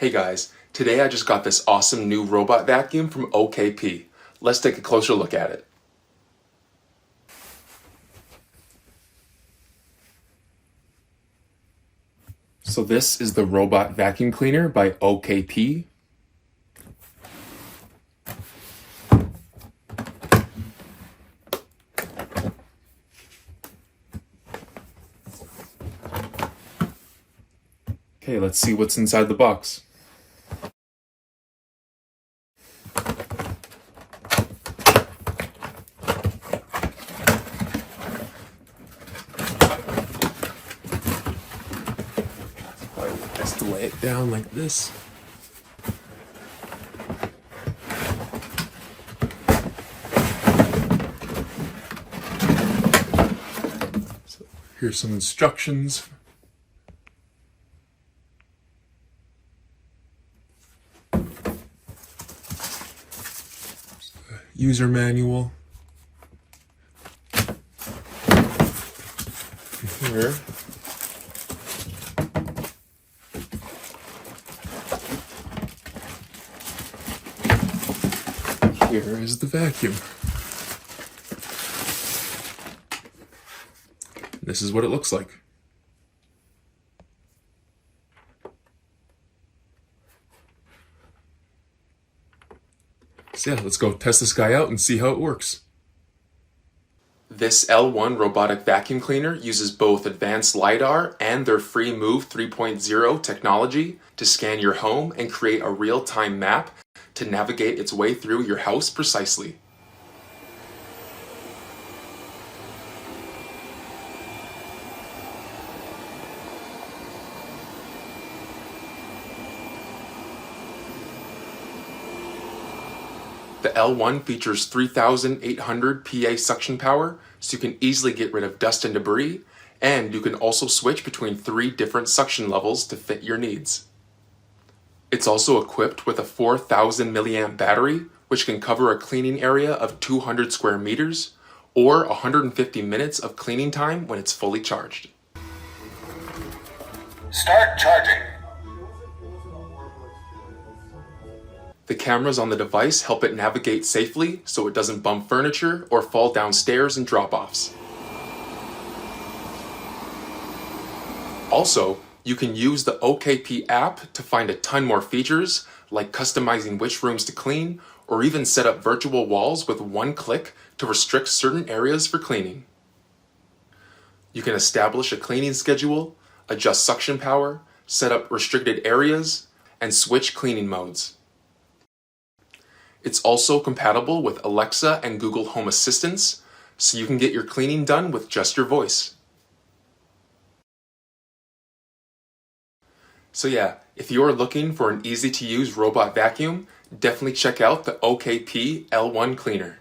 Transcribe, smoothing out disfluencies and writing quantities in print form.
Hey guys, today I just got this awesome new robot vacuum from OKP. Let's take a closer look at it. So this is the robot vacuum cleaner by OKP. Okay, let's see what's inside the box. Just lay it down like this. So here's some instructions. User manual. Here. Here is the vacuum. This is what it looks like. So yeah, let's go test this guy out and see how it works. This L1 robotic vacuum cleaner uses both advanced Lidar and their free Move 3.0 technology to scan your home and create a real-time map to navigate its way through your house precisely. The L1 features 3,800 PA suction power, so you can easily get rid of dust and debris, and you can also switch between 3 different suction levels to fit your needs. It's also equipped with a 4,000 milliamp battery, which can cover a cleaning area of 200 square meters, or 150 minutes of cleaning time when it's fully charged. Start charging. The cameras on the device help it navigate safely so it doesn't bump furniture or fall down stairs and drop-offs. Also, you can use the OKP app to find a ton more features, like customizing which rooms to clean, or even set up virtual walls with one click to restrict certain areas for cleaning. You can establish a cleaning schedule, adjust suction power, set up restricted areas, and switch cleaning modes. It's also compatible with Alexa and Google Home Assistants, so you can get your cleaning done with just your voice. So yeah, if you are looking for an easy-to-use robot vacuum, definitely check out the OKP L1 cleaner.